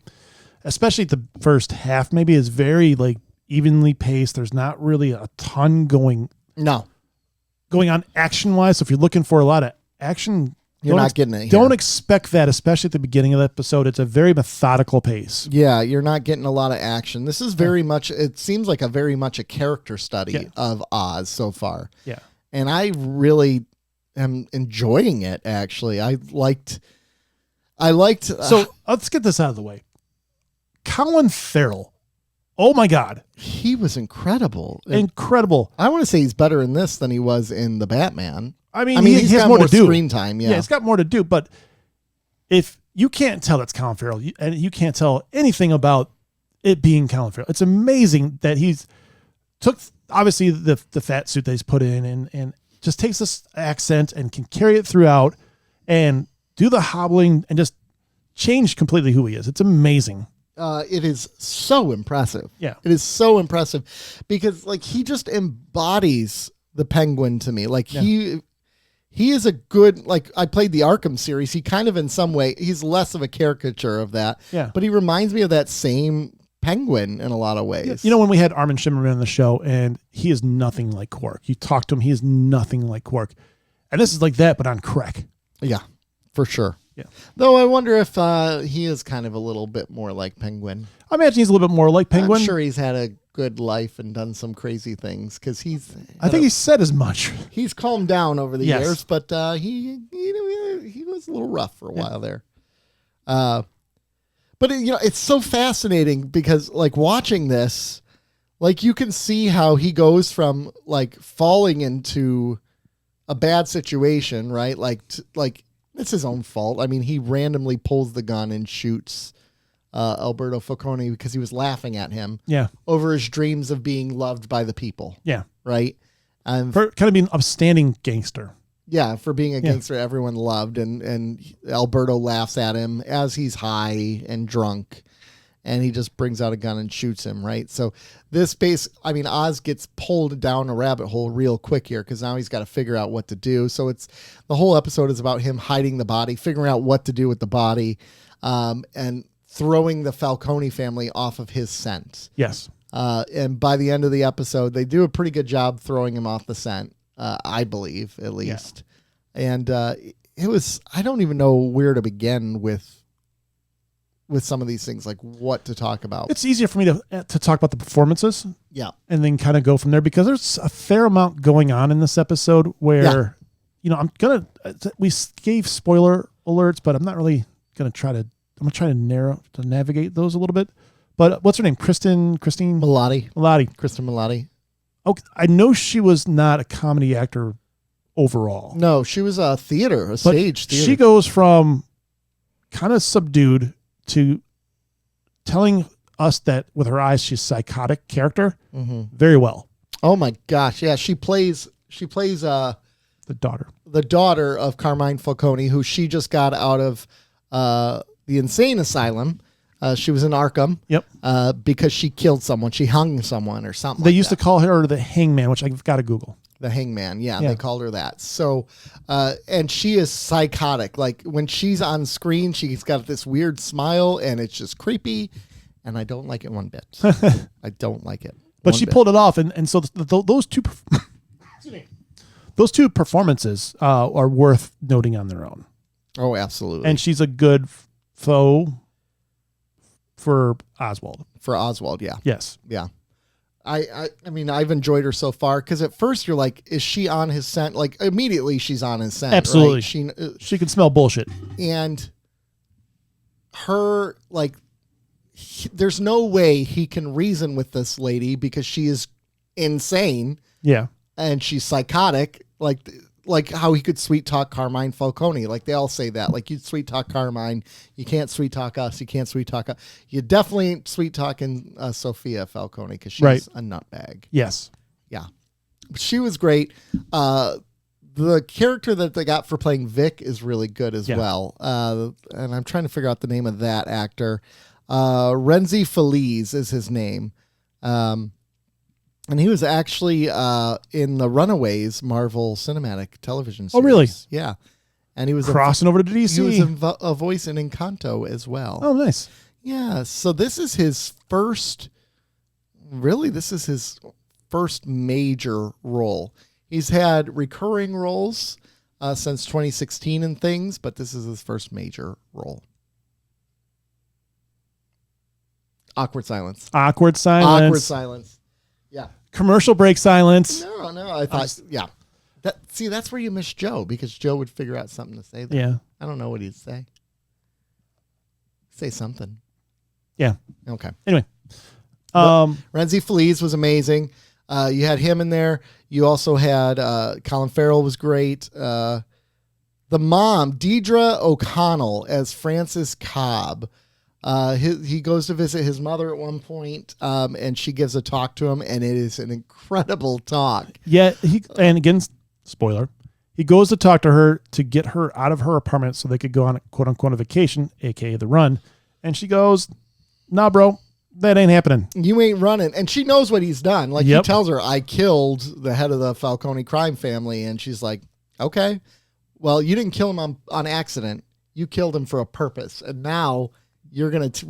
especially the first half, maybe is very like evenly paced. There's not really a ton going on action wise. So if you're looking for a lot of action, you're not getting it here. Don't expect that, especially at the beginning of the episode. It's a very methodical pace. Yeah, you're not getting a lot of action. This is very much, it seems like very much a character study of Oz so far. Yeah. And I really am enjoying it, actually. I liked. So let's get this out of the way. Colin Farrell. Oh my God. He was incredible. Incredible. I want to say he's better in this than he was in The Batman. I mean, he has more to do. Screen time, yeah. He's got more to do. But if you can't tell it's Colin Farrell, and you can't tell anything about it being Colin Farrell, it's amazing that he's took obviously the fat suit that he's put in and just takes this accent and can carry it throughout and do the hobbling and just change completely who he is. It's amazing. It is so impressive. Yeah. It is so impressive because like he just embodies the Penguin to me. Like he is a good, like I played the Arkham series. He kind of in some way, he's less of a caricature of that. Yeah. But he reminds me of that same Penguin in a lot of ways. You know, when we had Armin Shimmerman on the show and he is nothing like Quark. You talk to him, he is nothing like Quark. And this is like that, but on crack. Yeah, for sure. Yeah. Though I wonder if he is kind of a little bit more like Penguin. I imagine he's a little bit more like Penguin. I'm sure he's had a good life and done some crazy things because I think he said as much. He's calmed down over the years, but he was a little rough for a while there. But it's so fascinating because like watching this, like you can see how he goes from like falling into a bad situation, right? Like it's his own fault. I mean, he randomly pulls the gun and shoots Alberto Falcone because he was laughing at him. Yeah. Over his dreams of being loved by the people. Yeah. Right. And for kind of being an upstanding gangster. Yeah, for being a gangster everyone loved, and Alberto laughs at him as he's high and drunk, and he just brings out a gun and shoots him, right? So Oz gets pulled down a rabbit hole real quick here because now he's got to figure out what to do. So the whole episode is about him hiding the body, figuring out what to do with the body, and throwing the Falcone family off of his scent. Yes. And by the end of the episode, they do a pretty good job throwing him off the scent. I believe, at least. Yeah. And it was, I don't even know where to begin with some of these things, like what to talk about. It's easier for me to talk about the performances. Yeah. And then kind of go from there because there's a fair amount going on in this episode where, we gave spoiler alerts, but I'm not really going to try to, I'm going to navigate those a little bit. But what's her name? Christine Milioti. Kristen Milioti. Okay, I know she was not a comedy actor overall. No, she was a stage theater. She goes from kind of subdued to telling us that with her eyes she's a psychotic character very well. Oh my gosh, yeah, she plays The daughter. the daughter of Carmine Falcone, who she just got out of the insane asylum. She was in Arkham. Yep. Because she killed someone. She hung someone or something. They used to call her the Hangman, which I've got to Google. the hangman. Yeah, Yeah. they called her that. So, and she is psychotic. Like when she's on screen, she's got this weird smile and it's just creepy. And I don't like it one bit. I don't like it. But one she bit. pulled it off. And so those two those two performances are worth noting on their own. Oh, absolutely. And she's a good foe for Oswald. For Oswald, yeah. Yes. Yeah. I mean, I've enjoyed her so far because at first you're like, is she on his scent? Like immediately she's on his scent. Absolutely. Right? She can smell bullshit. And her, like, there's no way he can reason with this lady because she is insane Yeah. and she's psychotic. Like how he could sweet talk Carmine Falcone. Like they all say that. Like you sweet talk Carmine, you can't sweet talk us. You can't sweet talk us. You definitely ain't sweet talking Sophia Falcone because she's Right. a nutbag. Yes. Yeah, she was great. The character that they got for playing Vic is really good as Yeah. well. And I'm trying to figure out the name of that actor. Renzi Feliz is his name. And he was actually in the Runaways Marvel Cinematic Television series. Oh, really? Yeah. And he was Crossing over to he was DC. a voice in Encanto as well. Oh, nice. Yeah. So this is his first major role. He's had recurring roles since 2016 and things, but this is his first major role. Awkward silence. Awkward silence. Awkward silence. Yeah. Commercial break silence. No. I thought, yeah. That's where you miss Joe because Joe would figure out something to say there. Yeah. I don't know what he'd say. Say something. Yeah. Okay. Anyway. Renzi Feliz was amazing. You had him in there. You also had Colin Farrell was great. The mom, Deidre O'Connell, as Frances Cobb. He goes to visit his mother at one point, and she gives a talk to him, and it is an incredible talk. Yeah. And again, spoiler. He goes to talk to her to get her out of her apartment so they could go on a quote unquote a vacation, aka the run. And she goes, "Nah, bro, that ain't happening." You ain't running. And she knows what he's done. Like Yep. he tells her, I killed the head of the Falcone crime family. And she's like, okay, well, you didn't kill him on accident. You killed him for a purpose. And now you're going to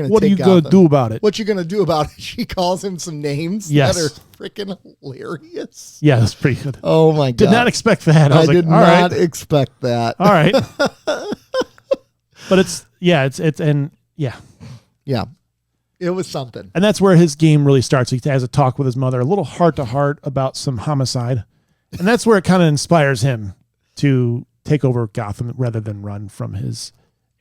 What are you going to do about it? What you going to do about it? She calls him some names Yes. that are freaking hilarious. Yeah, that's pretty good. Oh my God. Did not expect that. I I was like, did all not right. expect that. All right. But it's and yeah. Yeah. It was something. And that's where his game really starts. He has a talk with his mother, a little heart to heart about some homicide. And that's where it kind of inspires him to take over Gotham rather than run from his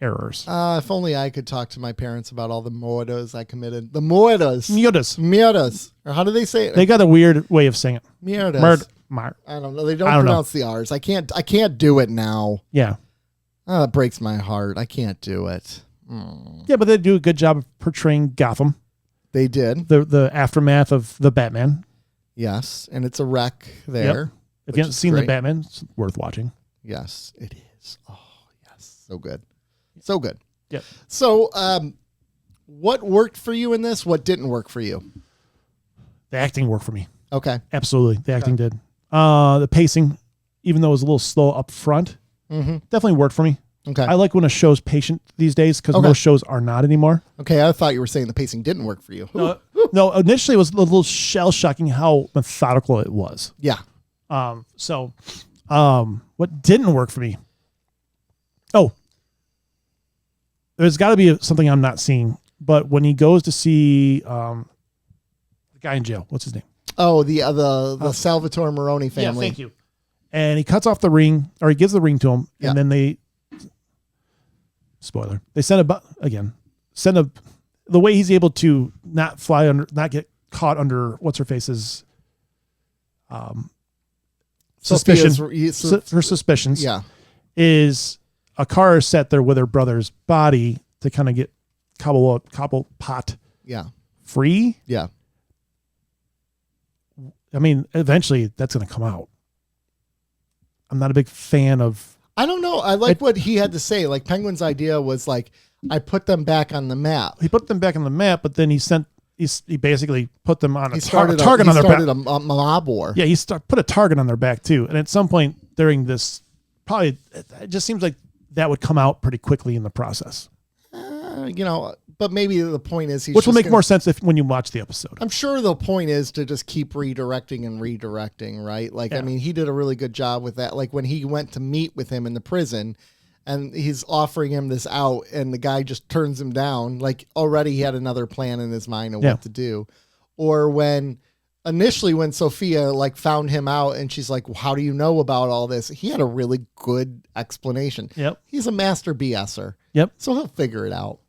errors. If only I could talk to my parents about all the murdas I committed. The murdas. Murdas. Or how do they say it? They got a weird way of saying it. Murdas. Murd. I don't know. They don't I don't know. pronounce the R's. I can't do it now. Yeah. Oh, it breaks my heart. I can't do it. Yeah, but they do a good job of portraying Gotham, They did. the aftermath of the Batman. Yes. And it's a wreck there. If which you haven't is seen great. the Batman, it's worth watching. Yes, it is. Oh, yes. So good. So good. Yep. So, what worked for you in this? What didn't work for you? The acting worked for me. Okay. Absolutely. The acting did. The pacing, even though it was a little slow up front, definitely worked for me. Okay. I like when a show's patient these days because Okay. most shows are not anymore. Okay. I thought you were saying the pacing didn't work for you. No, initially it was a little shell shocking how methodical it was. Yeah. What didn't work for me? Oh, there's got to be something I'm not seeing. But when he goes to see the guy in jail, what's his name? Oh, the Salvatore Moroni family. Yeah, thank you. And he cuts off the ring, or he gives the ring to him, Yeah. and then they, spoiler, they the way he's able to not fly under, not get caught under what's her face's suspicion, her suspicions, Yeah. is a car is set there with her brother's body to kind of get Cobblepot Yeah. free. Yeah. I mean, eventually that's going to come out. I'm not a big fan of. I don't know. I like what he had to say. Like Penguin's idea was like, I put them back on the map. He put them back on the map, but then he basically put them on a target on their back. a mob war. Yeah, put a target on their back too. And at some point during this, probably it just seems like that would come out pretty quickly in the process. But maybe the point is which will make more sense when you watch the episode. I'm sure the point is to just keep redirecting, right? Like, I mean, he did a really good job with that. Like when he went to meet with him in the prison and he's offering him this out and the guy just turns him down. Like already he had another plan in his mind of what to do. Or initially when Sophia like found him out and she's like, how do you know about all this? He had a really good explanation. Yep. He's a master BSer. Yep. So he'll figure it out.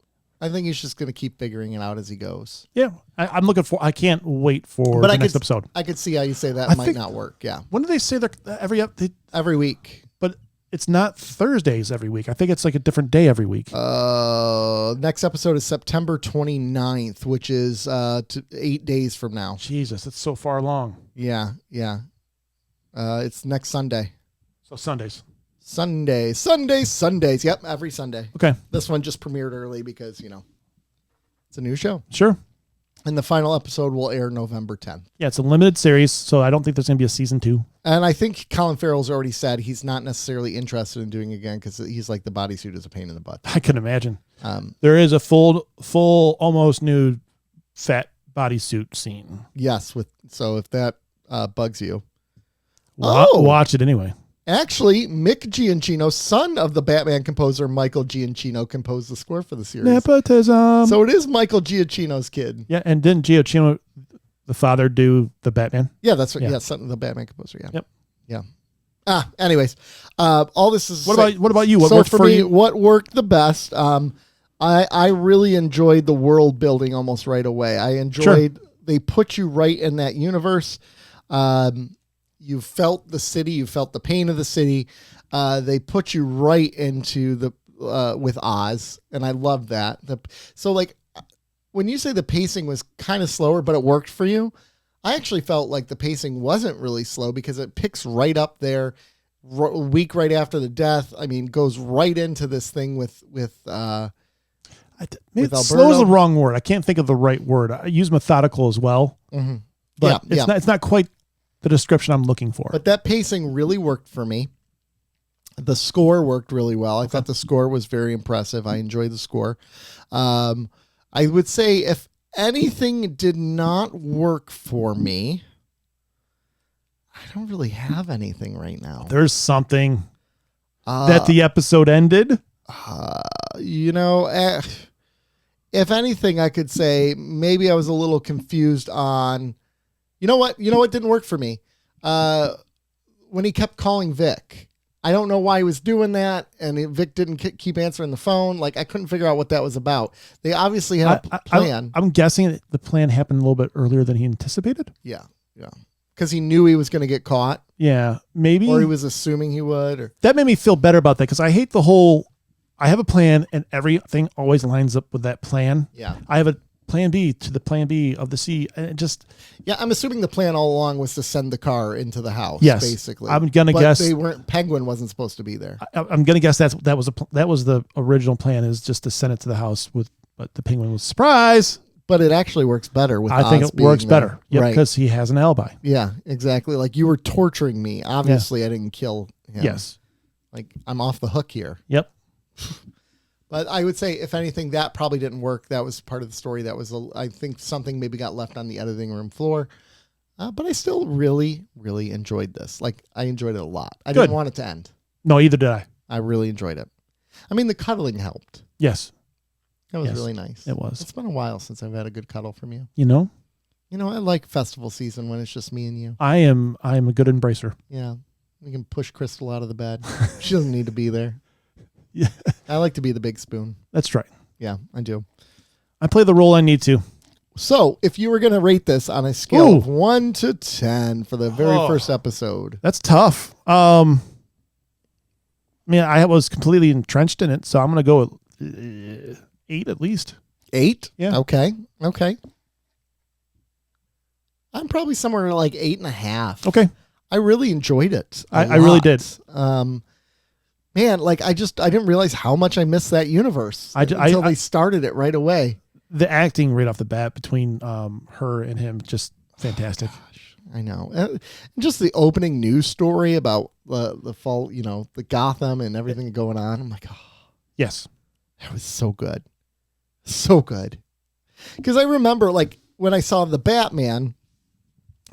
I think he's just going to keep figuring it out as he goes. Yeah. I'm looking for, I can't wait for the next episode. I could see how you say that might not work. Yeah. When do they say they're every week? But it's not Thursdays every week. I think it's like a different day every week. Next episode is September 29th, which is 8 days from now. Jesus, it's so far along. Yeah. Yeah. It's next Sunday. So Sundays. Sundays. Yep, every Sunday. Okay. This one just premiered early because, it's a new show. Sure. And the final episode will air November 10th. Yeah, it's a limited series, so I don't think there's going to be a season 2. And I think Colin Farrell's already said he's not necessarily interested in doing it again because he's like the bodysuit is a pain in the butt. I can imagine. There is a full, almost nude, fat bodysuit scene. Yes. So if that bugs you. Watch it anyway. Actually, Mick Giacchino, son of the Batman composer Michael Giacchino, composed the score for the series. Nepotism. So it is Michael Giacchino's kid. Yeah, and didn't Giacchino, the father, do the Batman? Yeah, that's right. Yeah, son of the Batman composer. Yeah. Yep. Yeah. Anyways, all this is. What about you? What worked for me? you? What worked the best? I really enjoyed the world building almost right away. I enjoyed they put you right in that universe. You felt the city. You felt the pain of the city. They put you right into the with Oz, and I love that. So like when you say the pacing was kind of slower, but it worked for you, I actually felt like the pacing wasn't really slow because it picks right up there, a week right after the death. I mean, goes right into this thing with slow Alberto. is the wrong word. I can't think of the right word. I use methodical as well, but it's not quite the description I'm looking for. But that pacing really worked for me. The score worked really well. I thought the score was very impressive. I enjoyed the score. I would say if anything did not work for me, I don't really have anything right now. There's something that the episode ended. If anything, I could say maybe I was a little confused on, you know what didn't work for me? When he kept calling Vic. I don't know why he was doing that, and Vic didn't keep answering the phone. Like, I couldn't figure out what that was about. They obviously had a plan. I'm guessing that the plan happened a little bit earlier than he anticipated. Yeah. Because he knew he was going to get caught. Yeah, maybe. Or he was assuming he would. Or that made me feel better about that, because I hate the whole, I have a plan, and everything always lines up with that plan. Yeah. I have a plan B to the plan B of the C, and it just... Yeah, I'm assuming the plan all along was to send the car into the house. Yes, basically. I'm gonna guess Penguin wasn't supposed to be there. I'm gonna guess that was the original plan, is just to send it to the house but the Penguin was surprise. But it actually works better with. I think it works better, because he has an alibi. Yeah, exactly. Like, you were torturing me. Obviously, I didn't kill him. Yes, like, I'm off the hook here. Yep. But I would say, if anything, that probably didn't work. That was part of the story. That was, I think, something maybe got left on the editing room floor. But I still really, really enjoyed this. Like, I enjoyed it a lot. I didn't want it to end. No, either did I. I really enjoyed it. I mean, the cuddling helped. Yes. That was really nice. It was. It's been a while since I've had a good cuddle from you. You know, I like festival season when it's just me and you. I am a good embracer. Yeah. We can push Crystal out of the bed. She doesn't need to be there. Yeah. I like to be the big spoon. That's right. Yeah, I do. I play the role I need to. So, if you were going to rate this on a scale of 1 to 10 for the very first episode. That's tough. I was completely entrenched in it, so I'm going to go with 8 at least. 8? Yeah. Okay. I'm probably somewhere like 8.5. Okay. I really enjoyed it. I really did. Man, like I didn't realize how much I missed that universe until they started it right away. The acting right off the bat between her and him, just fantastic. I know. Just the opening news story about the fall, the Gotham and everything going on. I'm like, oh, Yes. that was so good. So good. Because I remember, like, when I saw The Batman,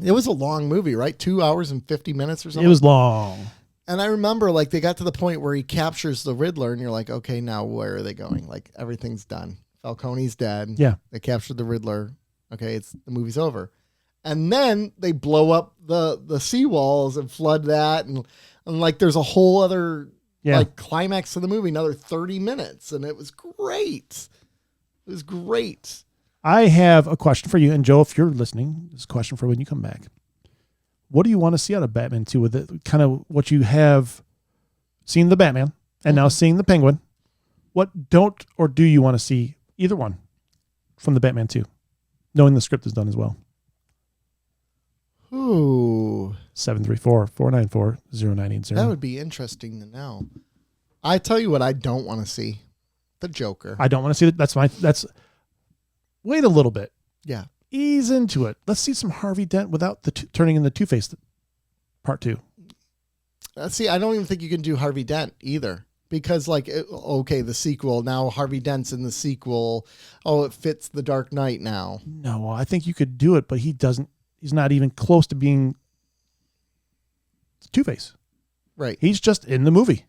it was a long movie, right? 2 hours and 50 minutes or something. It was long. And I remember, like, they got to the point where he captures the Riddler, and you're like, okay, now where are they going? Like, everything's done. Falcone's dead. Yeah. They captured the Riddler. Okay, the movie's over. And then they blow up the seawalls and flood that, and like there's a whole other like climax of the movie, another 30 minutes, and it was great. It was great. I have a question for you, and Joe, if you're listening, this is a question for when you come back. What do you want to see out of Batman 2 with it? Kind of what you have seen the Batman and now seeing the Penguin. What don't or do you want to see either one from the Batman 2, knowing the script is done as well? Ooh. 734-494-0980. That would be interesting to know. I tell you what I don't want to see. The Joker. I don't want to see that. That's wait a little bit. Yeah. Ease into it. Let's see some Harvey Dent without the turning into Two-Face part 2. See, I don't even think you can do Harvey Dent either. Because, like, okay, the sequel, now Harvey Dent's in the sequel. Oh, it fits the Dark Knight now. No, I think you could do it, but he's not even close to being Two-Face. Right. He's just in the movie.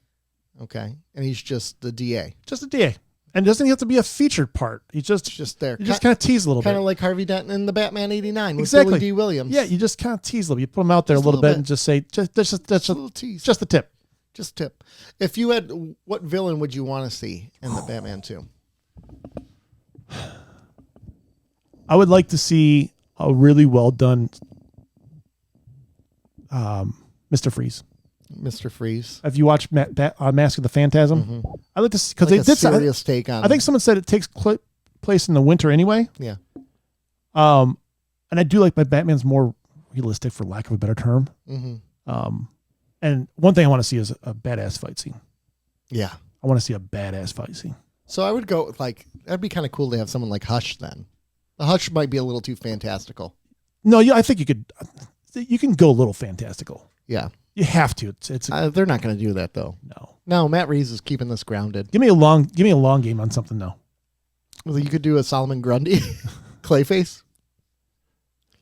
Okay. And he's just the DA. Just a DA. And doesn't he have to be a featured part? He's just there. You just kind of tease a little bit. Kind of like Harvey Dent in the Batman 89 with Exactly. Billy D. Williams. Yeah, you just kind of tease a little. You put him out there Just a little bit bit and just say, that's a little tease. just the tip. Just tip. If you had, what villain would you want to see in the Batman 2? I would like to see a really well done Mr. Freeze. Mr. Freeze. Have you watched Mask of the Phantasm? Mm-hmm. I like to see, because Like they a did serious take on. I think someone said it takes place in the winter anyway. Yeah. And I do like my Batman's more realistic, for lack of a better term. Mm-hmm. And one thing I want to see is a badass fight scene. Yeah. I want to see a badass fight scene. So I would go with, like, that'd be kind of cool to have someone like Hush then. The Hush might be a little too fantastical. No, yeah, I think you can go a little fantastical. Yeah. You have to. It's They're not going to do that though. no. No, Matt Reeves is keeping this grounded. Give me a long game on something though. Well, you could do a Solomon Grundy Clayface.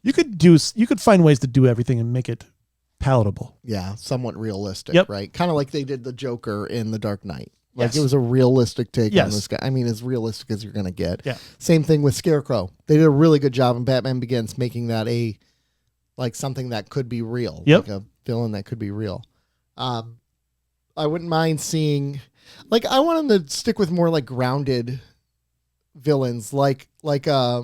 You could find ways to do everything and make it palatable. Yeah, somewhat realistic, Yep. right? Kind of like they did the Joker in The Dark Knight. Like Yes. it was a realistic take Yes. on this guy. I mean, as realistic as you're going to get. Yeah. Same thing with Scarecrow. They did a really good job in Batman Begins making that something that could be real. Yep. Like a villain that could be real. I wouldn't mind seeing, like, I want them to stick with more like grounded villains, like Victor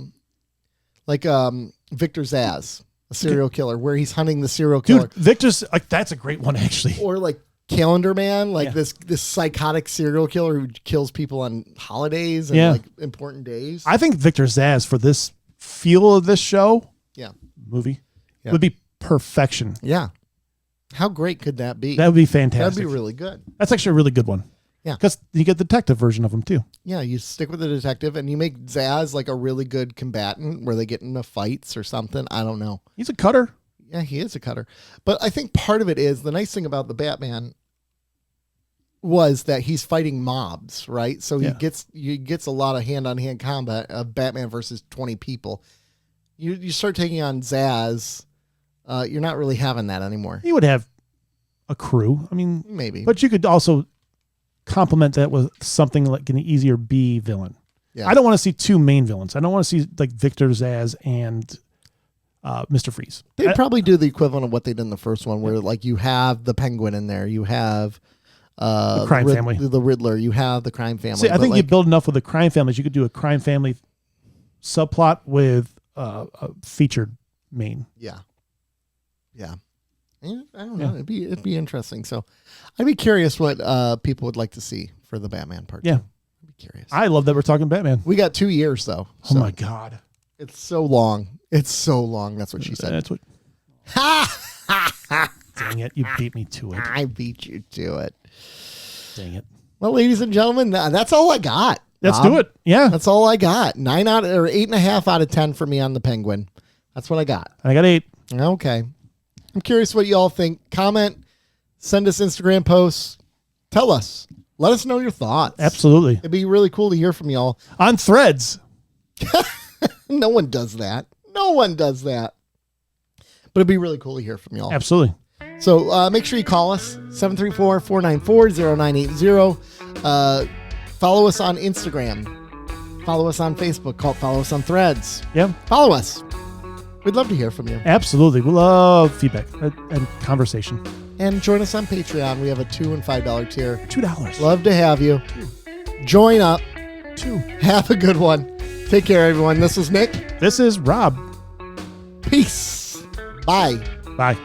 Zsasz, a serial killer, where he's hunting the serial killer. Dude, Victor's like, that's a great one actually. Or like Calendar Man, like Yeah. this psychotic serial killer who kills people on holidays and Yeah. like important days. I think Victor Zsasz for this feel of this show, movie, Yeah. would be perfection. Yeah. How great could that be? That would be That'd fantastic. be really good. That's actually a really good one. Yeah. Because you get the detective version of him too. Yeah, you stick with the detective and you make Zaz like a really good combatant where they get into fights or something. I don't know. He's a cutter. Yeah, he is a cutter. But I think part of it is the nice thing about the Batman was that he's fighting mobs, right? So Yeah. he gets a lot of hand-on-hand combat of Batman versus 20 people. You start taking on Zaz, you're not really having that anymore. He would have a crew. I mean, Maybe. but you could also complement that with something like an easier B villain. Yeah. I don't want to see two main villains. I don't want to see like Victor Zsasz and Mr. Freeze. They'd probably do the equivalent of what they did in the first one, where like you have the Penguin in there, you have The crime family. the Riddler, you have the crime family. See, I but, think you like, build enough with the crime families. You could do a crime family subplot with a featured main. Yeah. I don't know. Yeah. It'd be interesting. So, I'd be curious what people would like to see for the Batman part. Yeah. two. I'd be be curious. I love that we're talking Batman. We got 2 years though. Oh my God. It's so long. It's so long. That's what she said. That's what. Dang it. You beat me to it. I beat you to it. Dang it. Well, ladies and gentlemen, that's all I got. Let's Rob. do it. Yeah. That's all I got. 8.5 out of 10 for me on the Penguin. That's what I got. I got 8. Okay. I'm curious what you all think. Comment, send us Instagram posts. Tell us. Let us know your thoughts. Absolutely. It'd be really cool to hear from y'all. On Threads. No one does that. No one does that. But it'd be really cool to hear from y'all. Absolutely. So make sure you call us, 734-494-0980. Follow us on Instagram. Follow us on Facebook. Follow us on Threads. Yeah. Follow us. We'd love to hear from you. Absolutely. We love feedback and conversation. And join us on Patreon. We have a $2 and $5 tier. $2. Love to have you. Join up. 2. Have a good one. Take care, everyone. This is Nick. This is Rob. Peace. Bye. Bye.